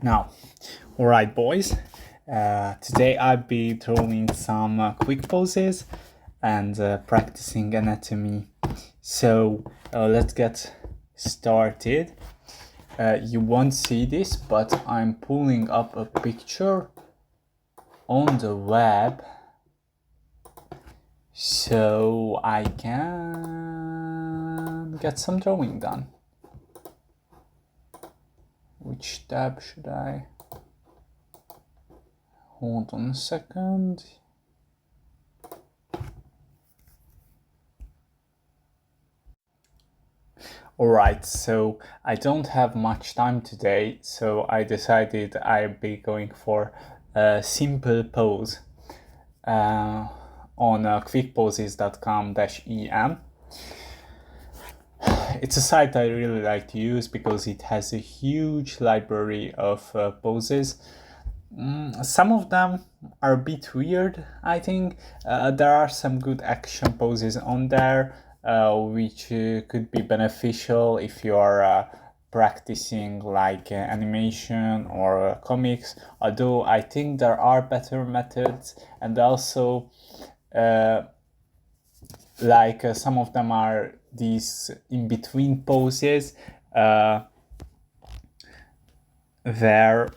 Now, alright, boys. Today I'll be drawing some quick poses and practicing anatomy. So let's get started. You won't see this, but I'm pulling up a picture on the web so I can get some drawing done. Which tab should I? Hold on a second. Alright, so I don't have much time today, so I decided I'll be going for a simple pose on quickposes.com-em. It's a site I really like to use because it has a huge library of poses. Some of them are a bit weird, I think. There are some good action poses on there, which could be beneficial if you are practicing like animation or comics. Although I think there are better methods, and also some of them are these in between poses where they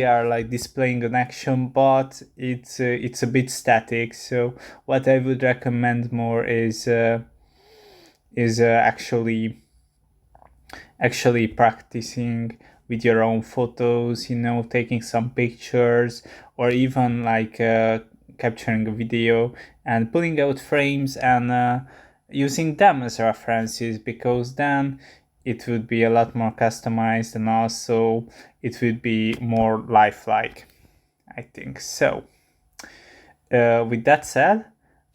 are like displaying an action, but it's a bit static. So what I would recommend more is actually practicing with your own photos, taking some pictures, or even like capturing a video and pulling out frames and using them as references, because then it would be a lot more customized and also it would be more lifelike, I think. So with that said,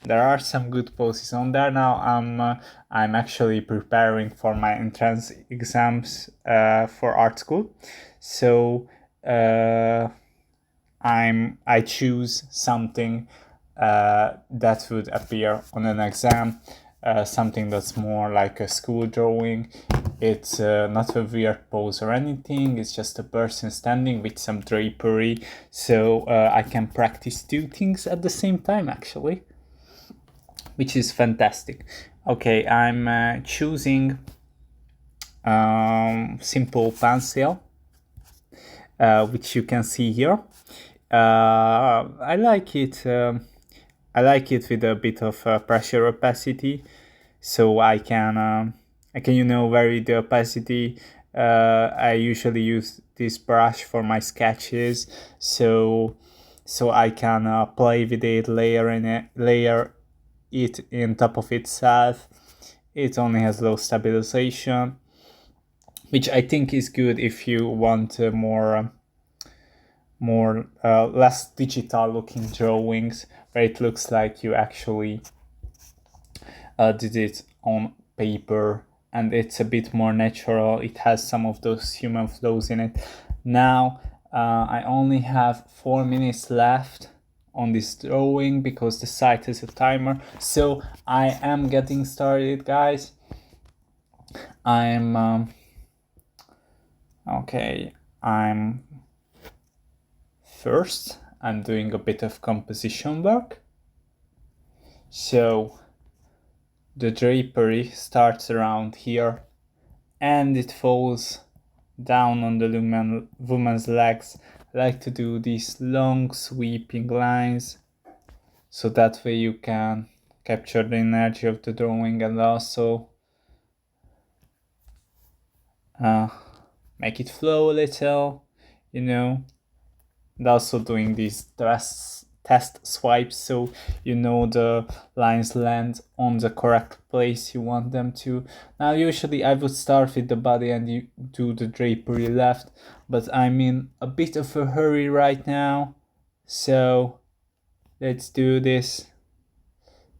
there are some good poses on there. Now I'm actually preparing for my entrance exams for art school, so I choose something that would appear on an exam, something that's more like a school drawing. It's not a weird pose or anything, it's just a person standing with some drapery, so I can practice two things at the same time actually, which is fantastic. Okay, I'm choosing simple pencil, which you can see here. I like it. I like it with a bit of pressure opacity, so I can vary the opacity. I usually use this brush for my sketches, so I can play with it, layer it in top of itself. It only has low stabilization, which I think is good if you want less digital looking drawings, where it looks like you actually did it on paper and it's a bit more natural. It has some of those human flows in it. Now I only have 4 minutes left on this drawing because the site has a timer, so I am getting started, guys. I'm first, I'm doing a bit of composition work. So the drapery starts around here and it falls down on the woman's legs. I like to do these long sweeping lines, so that way you can capture the energy of the drawing and also make it flow a little, and also doing these test swipes, so the lines land on the correct place you want them to. Now usually I would start with the body and you do the drapery left, but I'm in a bit of a hurry right now, so let's do this.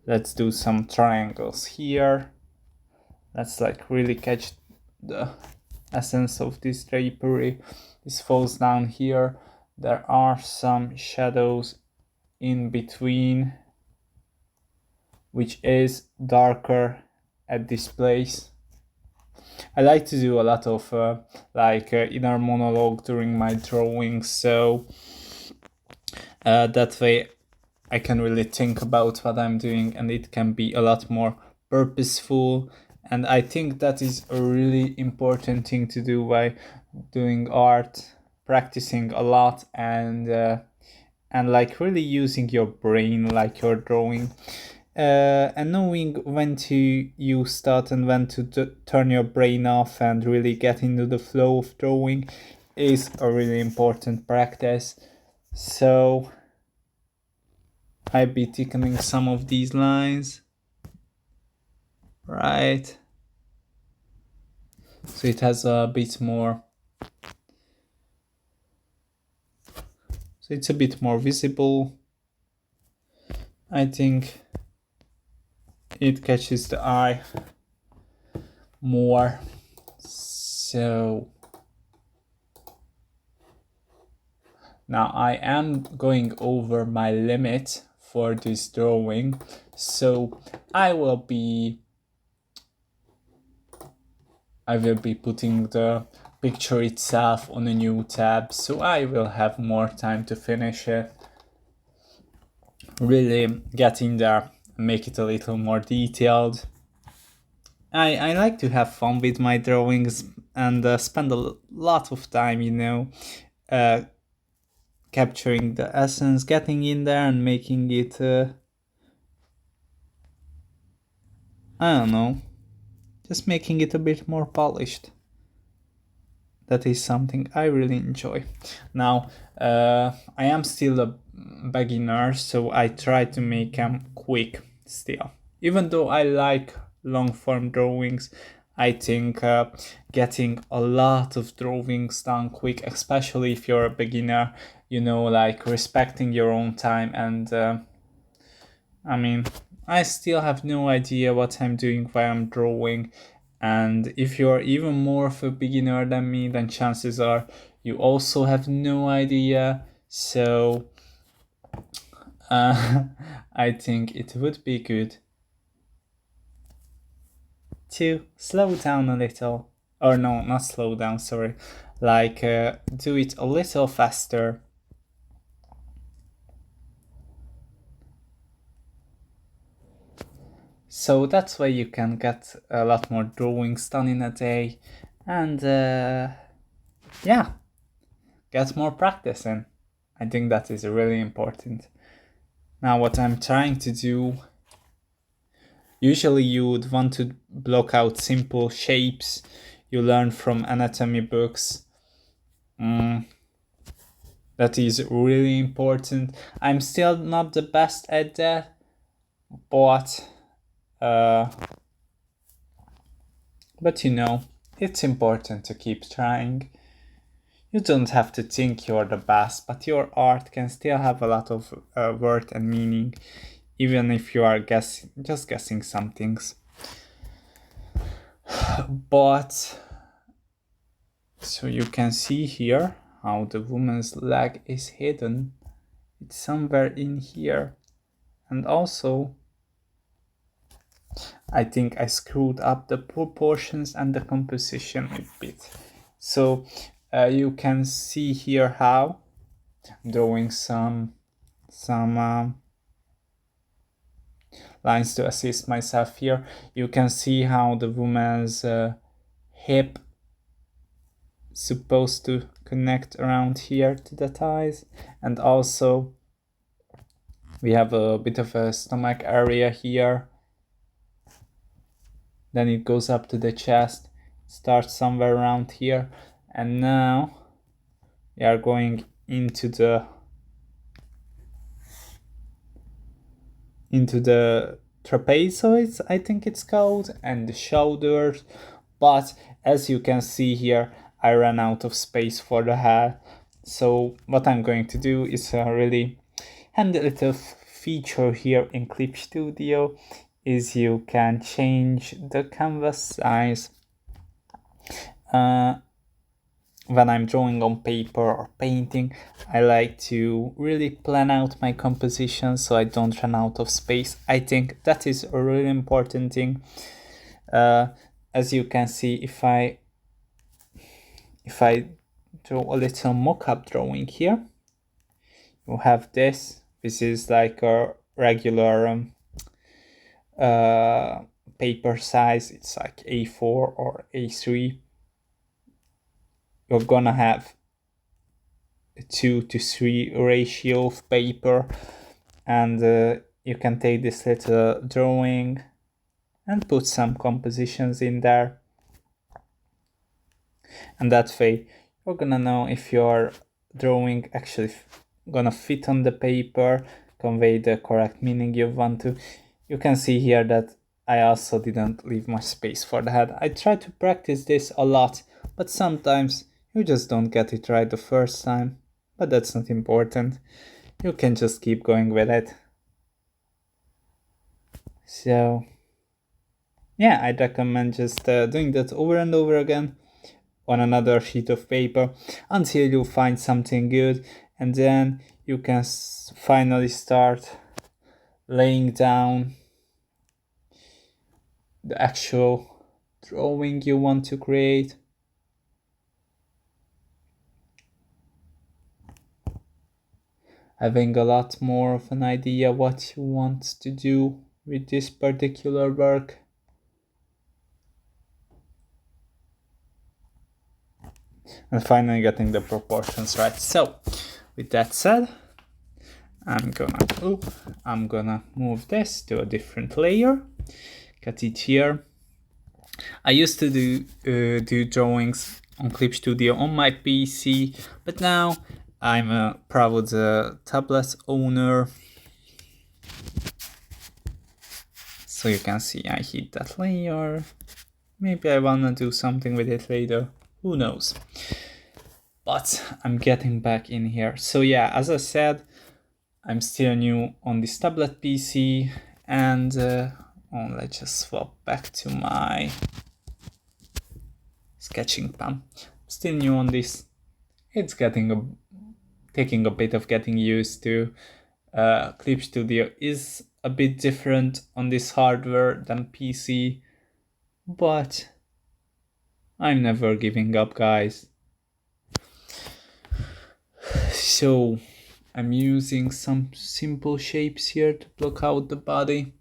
Let's do some triangles here. Let's like really catch the essence of this drapery. This falls down here. There are some shadows in between, which is darker at this place. I like to do a lot of inner monologue during my drawing, so that way I can really think about what I'm doing, and it can be a lot more purposeful. And I think that is a really important thing to do by doing art, practicing a lot, and like really using your brain like you're drawing. And knowing when to use start and when to turn your brain off and really get into the flow of drawing is a really important practice. So I'd be thickening some of these lines, right? So it has a bit more, so it's a bit more visible. I think it catches the eye more. So now I am going over my limit for this drawing, so I will be putting the picture itself on a new tab, so I will have more time to finish it, really get in there and make it a little more detailed. I like to have fun with my drawings and spend a lot of time, capturing the essence, getting in there and making it, I don't know, just making it a bit more polished. That is something I really enjoy. Now, I am still a beginner, so I try to make them quick still. Even though I like long form drawings, I think getting a lot of drawings done quick, especially if you're a beginner, like respecting your own time. And I mean, I still have no idea what I'm doing while I'm drawing. And if you're even more of a beginner than me, then chances are you also have no idea. So I think it would be good to slow down a little. Or no, not slow down, sorry. Like do it a little faster. So that's why you can get a lot more drawings done in a day. And yeah, get more practice in. I think that is really important. Now, what I'm trying to do, usually you would want to block out simple shapes you learn from anatomy books. That is really important. I'm still not the best at that, but it's important to keep trying. You don't have to think you're the best, but your art can still have a lot of worth and meaning, even if you are just guessing some things. But so you can see here how the woman's leg is hidden. It's somewhere in here. And also, I think I screwed up the proportions and the composition a bit. So you can see here how I'm drawing some lines to assist myself here. You can see how the woman's hip supposed to connect around here to the thighs, and also we have a bit of a stomach area here. Then it goes up to the chest, starts somewhere around here, and now we are going into the trapezoids, I think it's called, and the shoulders. But as you can see here, I ran out of space for the head. So what I'm going to do is really handy little feature here in Clip Studio is you can change the canvas size. When I'm drawing on paper or painting, I like to really plan out my composition so I don't run out of space. I think that is a really important thing. as you can see, if I draw a little mock-up drawing here, you have this. This is like a regular paper size. It's like A4 or A3. You're gonna have a 2:3 ratio of paper, and you can take this little drawing and put some compositions in there, and that way you're gonna know if your drawing actually gonna fit on the paper, convey the correct meaning you want to. You can see here that I also didn't leave much space for the head. I try to practice this a lot, but sometimes you just don't get it right the first time, but that's not important. You can just keep going with it. So yeah, I'd recommend just doing that over and over again on another sheet of paper until you find something good, and then you can finally start laying down the actual drawing you want to create. Having a lot more of an idea what you want to do with this particular work. And finally getting the proportions right. So with that said, I'm gonna move this to a different layer. Cut it here. I used to do drawings on Clip Studio on my PC, but now I'm a proud tablet owner. So you can see I hit that layer. Maybe I wanna do something with it later. Who knows? But I'm getting back in here. So yeah, as I said, I'm still new on this tablet PC, and let's just swap back to my sketching pen. Still new on this. It's taking a bit of getting used to. Clip Studio is a bit different on this hardware than PC, but I'm never giving up, guys. So I'm using some simple shapes here to block out the body.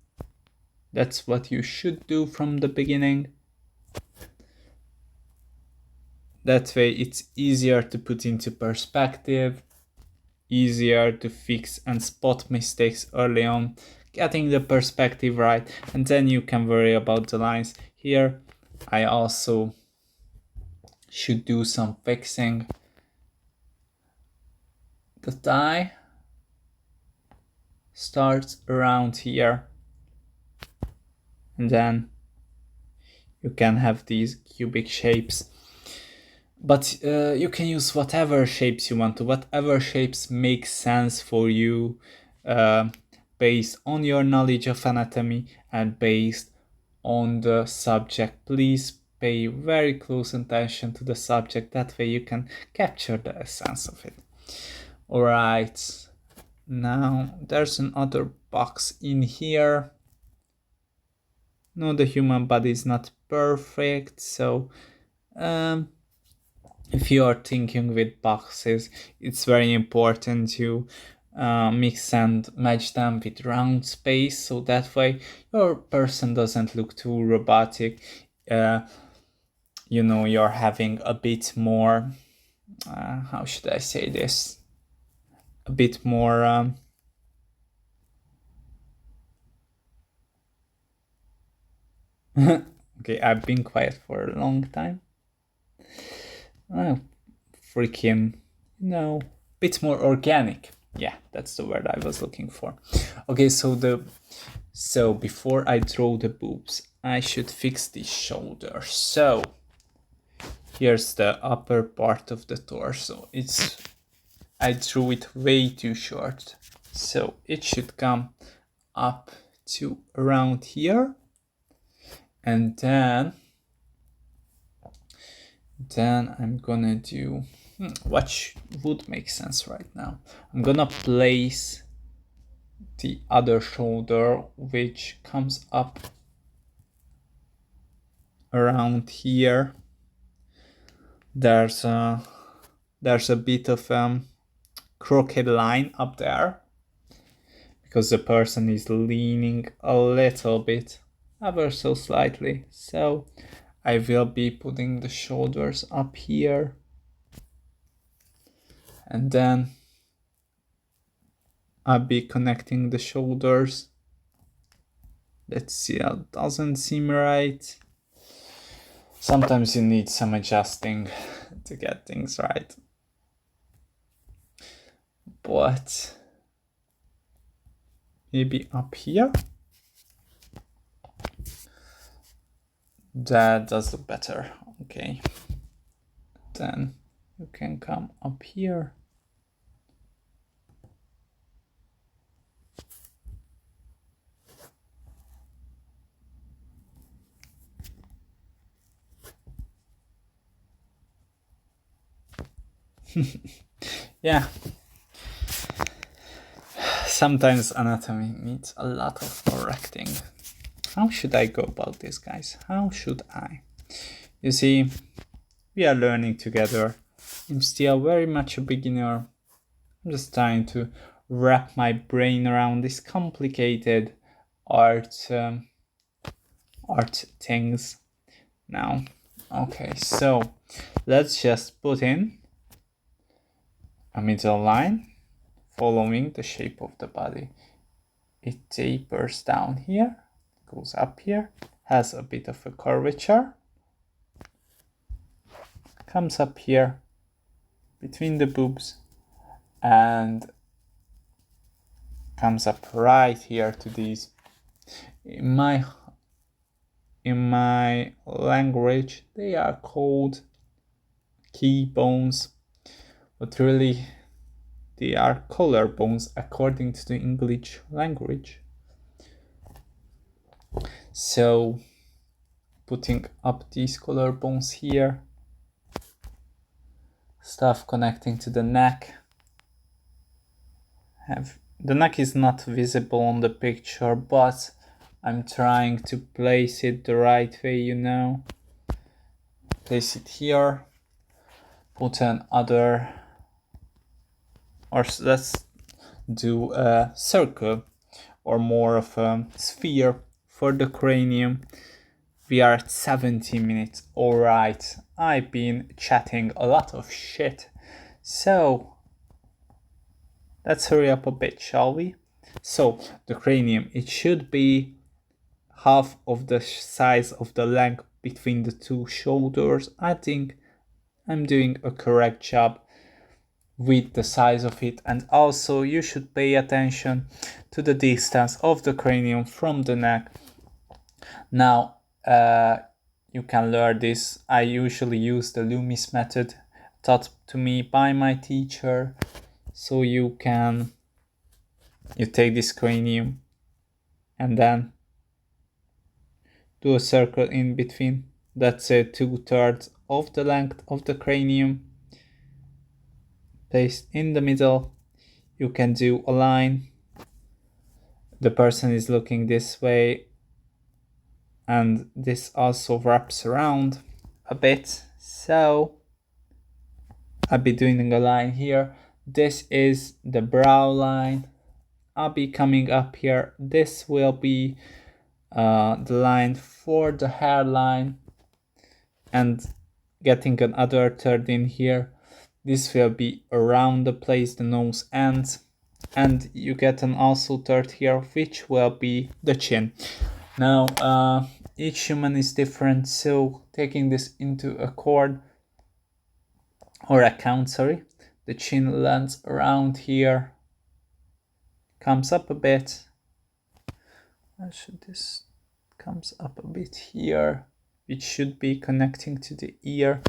That's what you should do from the beginning. That way it's easier to put into perspective, easier to fix and spot mistakes early on, getting the perspective right, and then you can worry about the lines. Here I also should do some fixing. The tie starts around here, and then you can have these cubic shapes, but you can use whatever shapes you want to, whatever shapes make sense for you, based on your knowledge of anatomy and based on the subject. Please pay very close attention to the subject, that way you can capture the essence of it. Alright, now there's another box in here. No, the human body is not perfect, so if you are thinking with boxes, it's very important to mix and match them with round space, so that way your person doesn't look too robotic. You know, you're having a bit more, how should I say this? A bit more okay, I've been quiet for a long time. Oh, freaking, bit more organic. Yeah, that's the word I was looking for. Okay, so before I draw the boobs, I should fix the shoulder. So here's the upper part of the torso. I drew it way too short, so it should come up to around here, and then I'm gonna do what would make sense right now. I'm gonna place the other shoulder, which comes up around here there's a bit of crooked line up there because the person is leaning a little bit, ever so slightly. So I will be putting the shoulders up here, and then I'll be connecting the shoulders. Let's see, it doesn't seem right. Sometimes you need some adjusting to get things right. But maybe up here. That does look better. Okay. Then you can come up here. Yeah. Sometimes anatomy needs a lot of correcting. How should I go about this, guys? How should I? You see, we are learning together. I'm still very much a beginner. I'm just trying to wrap my brain around this complicated art things now. Okay, so let's just put in a middle line following the shape of the body. It tapers down here, goes up here, has a bit of a curvature, comes up here between the boobs, and comes up right here to these. In my language, they are called key bones, but really they are collarbones according to the English language. So putting up these collarbones here, stuff connecting to the neck. The neck is not visible on the picture, but I'm trying to place it the right way, you know. Place it here, put another, or let's do a circle or more of a sphere for the cranium. We are at 70 minutes. Alright, I've been chatting a lot of shit, so let's hurry up a bit, shall we? So the cranium, it should be half of the size of the length between the two shoulders. I think I'm doing a correct job with the size of it, and also you should pay attention to the distance of the cranium from the neck. Now you can learn this. I usually use the Loomis method taught to me by my teacher. So you take this cranium and then do a circle in between. That's 2/3 of the length of the cranium. Placed in the middle. You can do a line. The person is looking this way, and this also wraps around a bit. So I'll be doing a line here. This is the brow line. I'll be coming up here. This will be the line for the hairline, and getting another third in here. This will be around the place the nose ends, and you get an also third here, which will be the chin. Now each human is different, so taking this into account, the chin lands around here, comes up a bit. This comes up a bit here, which should be connecting to the ear,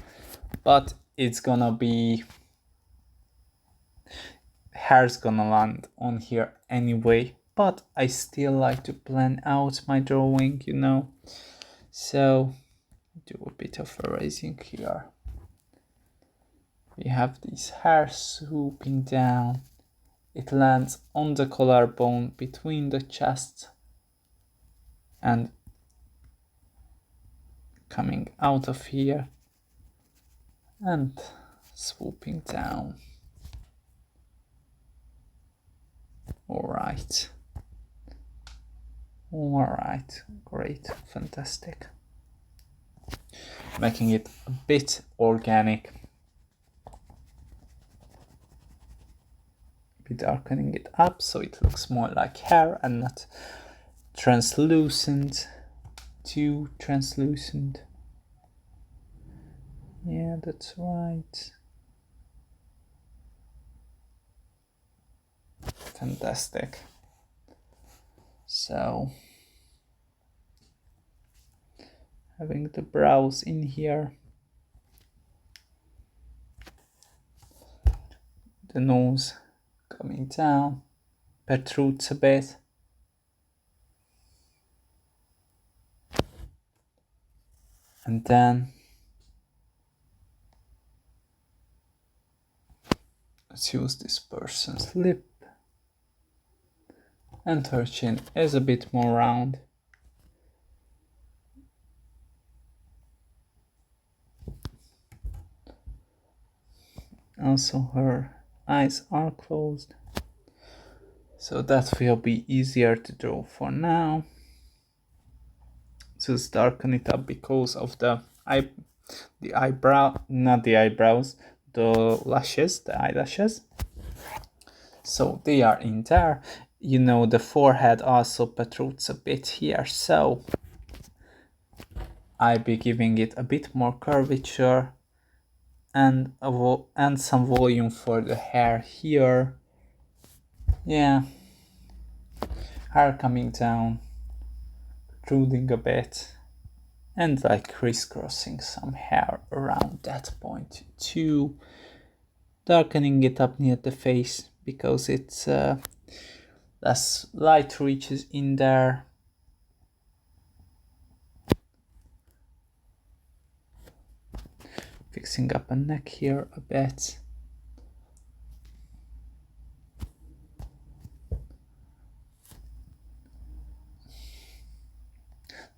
but it's gonna be, hair's gonna land on here anyway. But I still like to plan out my drawing, you know. So do a bit of erasing here. We have this hair swooping down. It lands on the collarbone between the chest and coming out of here and swooping down. Alright, great, fantastic. Making it a bit organic, be darkening it up so it looks more like hair and not translucent, too translucent. Yeah, that's right. Fantastic. So having the brows in here, the nose coming down, protrudes a bit, and then let's use this person's lip, and her chin is a bit more round. Also her eyes are closed, so that will be easier to draw for now. Just darken it up because of the eyebrow, not the eyebrows, the lashes, the eyelashes. So they are in there. You know, the forehead also protrudes a bit here, so I'll be giving it a bit more curvature and some volume for the hair here. Yeah, hair coming down, protruding a bit, and like crisscrossing some hair around that point too. Darkening it up near the face because it's less light reaches in there. Fixing up a neck here a bit.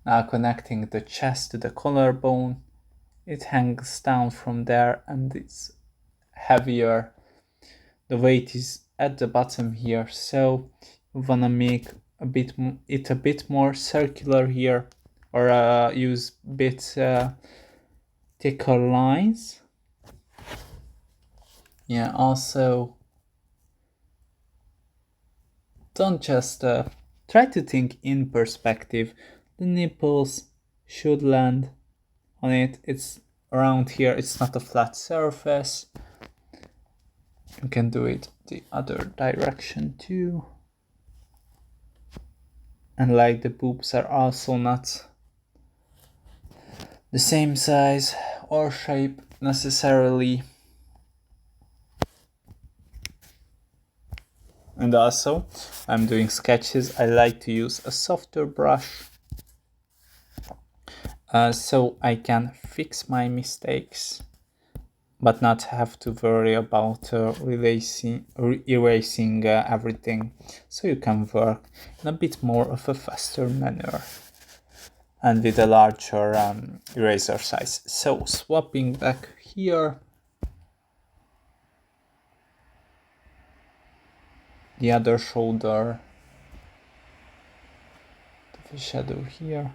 Now connecting the chest to the collarbone. It hangs down from there and it's heavier. The weight is at the bottom here, so you wanna make a bit more circular here, or use bit thicker lines. Yeah, also don't just try to think in perspective. The nipples should land on it. It's around here, it's not a flat surface. You can do it the other direction too. And like the boobs are also not the same size or shape necessarily. And also, I'm doing sketches. I like to use a softer brush so I can fix my mistakes but not have to worry about erasing everything. So you can work in a bit more of a faster manner and with a larger eraser size. So swapping back here, the other shoulder, the shadow here.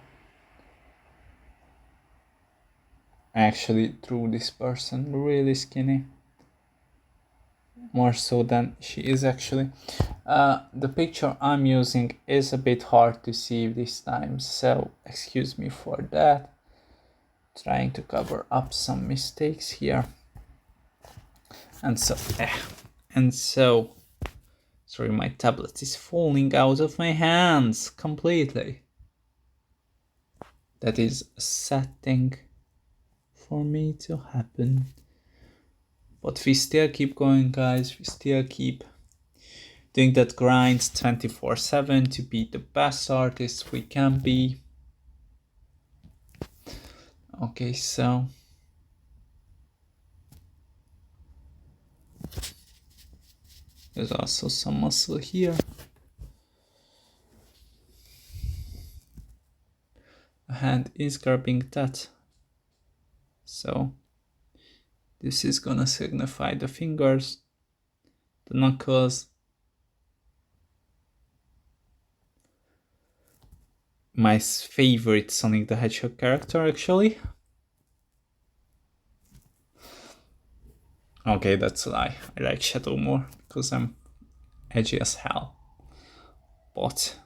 I actually drew this person really skinny, more so than she is actually. The picture I'm using is a bit hard to see this time, so excuse me for that. Trying to cover up some mistakes here. And so, sorry, my tablet is falling out of my hands completely. That is a sad thing for me to happen. But we still keep going, guys. We still keep doing that grind 24/7 to be the best artists we can be. Okay, so there's also some muscle here. The hand is grabbing that So this is gonna signify the fingers, the knuckles. My favorite Sonic the Hedgehog character, actually. Okay, that's a lie. I like Shadow more because I'm edgy as hell. But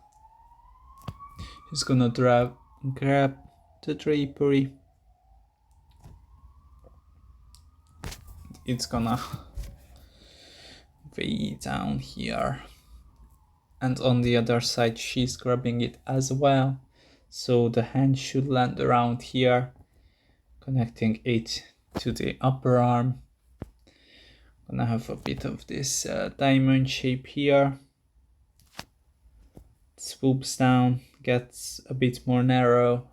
he's gonna grab the drapery. It's gonna way down here. And on the other side, she's grabbing it as well. So the hand should land around here, connecting it to the upper arm. Gonna have a bit of this diamond shape here. Swoops down, gets a bit more narrow.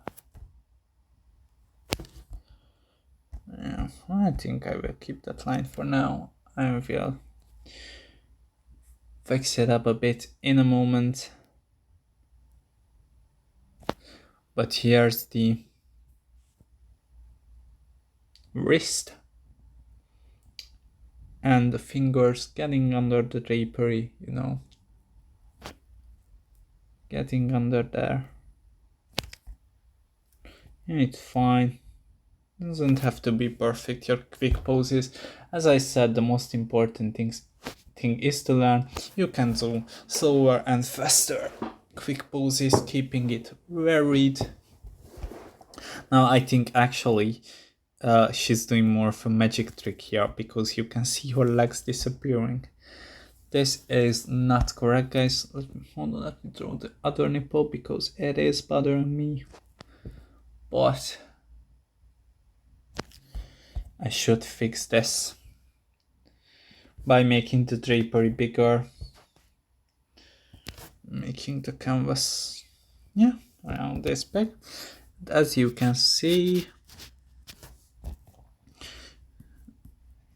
Yeah, I think I will keep that line for now. I will fix it up a bit in a moment. But here's the wrist and the fingers getting under the drapery, you know, getting under there. Yeah, it's fine. Doesn't have to be perfect. Your quick poses, as I said, the most important thing is to learn. You can do slower and faster quick poses, keeping it varied. Now I think actually she's doing more of a magic trick here because you can see her legs disappearing. This is not correct, guys. Hold on, let me draw the other nipple because it is bothering me. But I should fix this by making the drapery bigger, making the canvas, yeah, around this big. As you can see,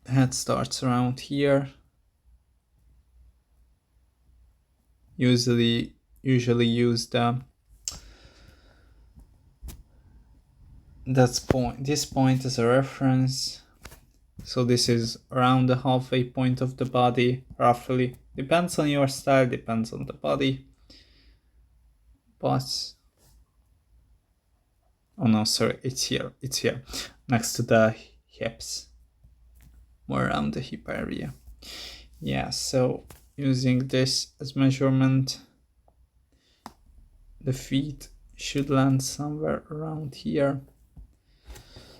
the head starts around here. Usually use this point as a reference. So this is around the halfway point of the body, roughly. Depends on your style, depends on the body. But oh no, sorry, it's here, next to the hips, more around the hip area. Yeah, so using this as measurement, the feet should land somewhere around here.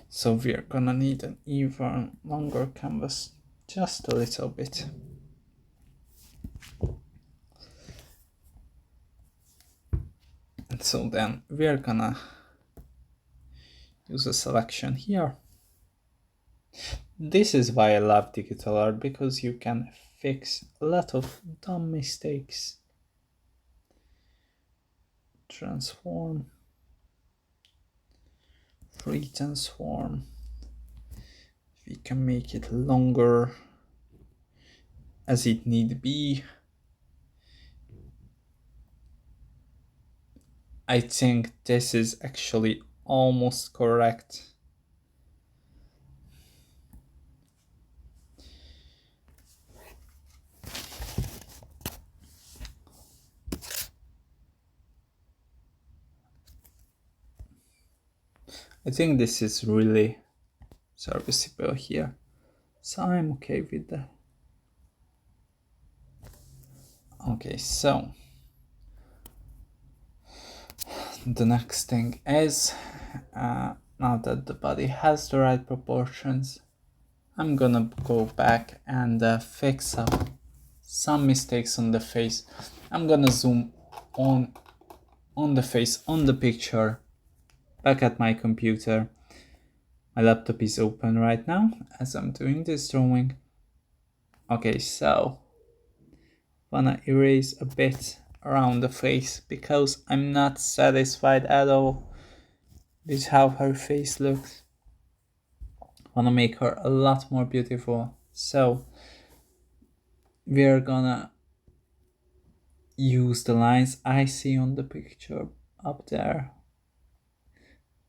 So we're gonna need an even longer canvas, just a little bit. And so then we're gonna use a selection here. This is why I love digital art, because you can fix a lot of dumb mistakes. Transform, free transform. We can make it longer as it need be. I think this is actually almost correct. I think this is really serviceable here, so I'm okay with that. Okay, so the next thing is, now that the body has the right proportions, I'm gonna go back and fix up some mistakes on the face. I'm gonna zoom on the face on the picture back at my computer. My laptop is open right now as I'm doing this drawing. Okay, so wanna erase a bit around the face because I'm not satisfied at all with how her face looks. Wanna make her a lot more beautiful. So we're gonna use the lines I see on the picture up there.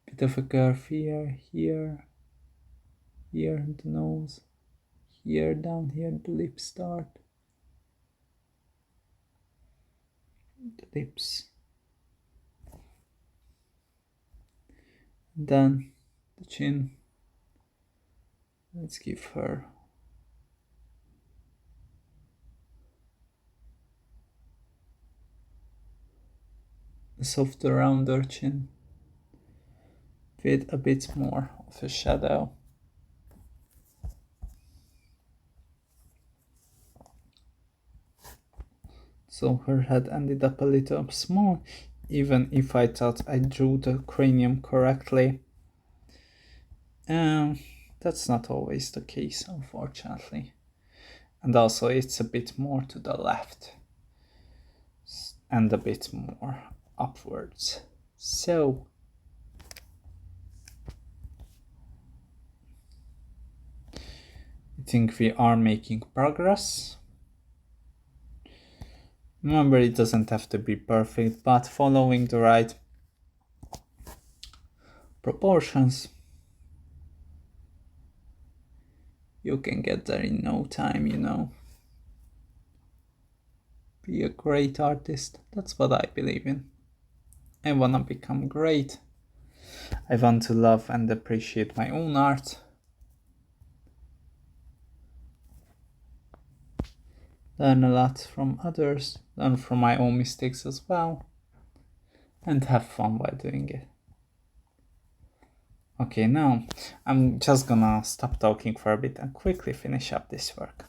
Bit of a curve here, Here the nose, here down here the lips start, the lips, and then the chin. Let's give her a softer, rounder chin with a bit more of a shadow. So her head ended up a little small, even if I thought I drew the cranium correctly. That's not always the case, unfortunately. And also, it's a bit more to the left and a bit more upwards. So, I think we are making progress. Remember, it doesn't have to be perfect, but following the right proportions, you can get there in no time, you know. Be a great artist. That's what I believe in. I wanna become great. I want to love and appreciate my own art. Learn a lot from others, learn from my own mistakes as well, and have fun while doing it. Okay, now I'm just gonna stop talking for a bit and quickly finish up this work.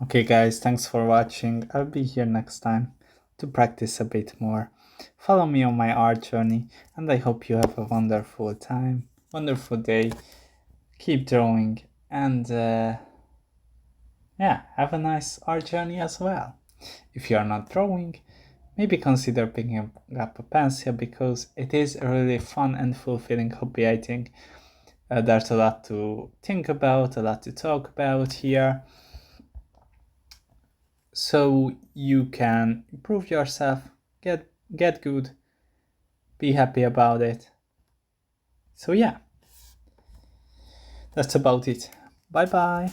Okay, guys, thanks for watching. I'll be here next time to practice a bit more. Follow me on my art journey, and I hope you have a wonderful time, wonderful day. Keep drawing, and yeah, have a nice art journey as well. If you are not drawing, maybe consider picking up a pencil because it is a really fun and fulfilling hobby, I think. There's a lot to think about, a lot to talk about here. So you can improve yourself, get good, be happy about it. So yeah, that's about it. Bye bye.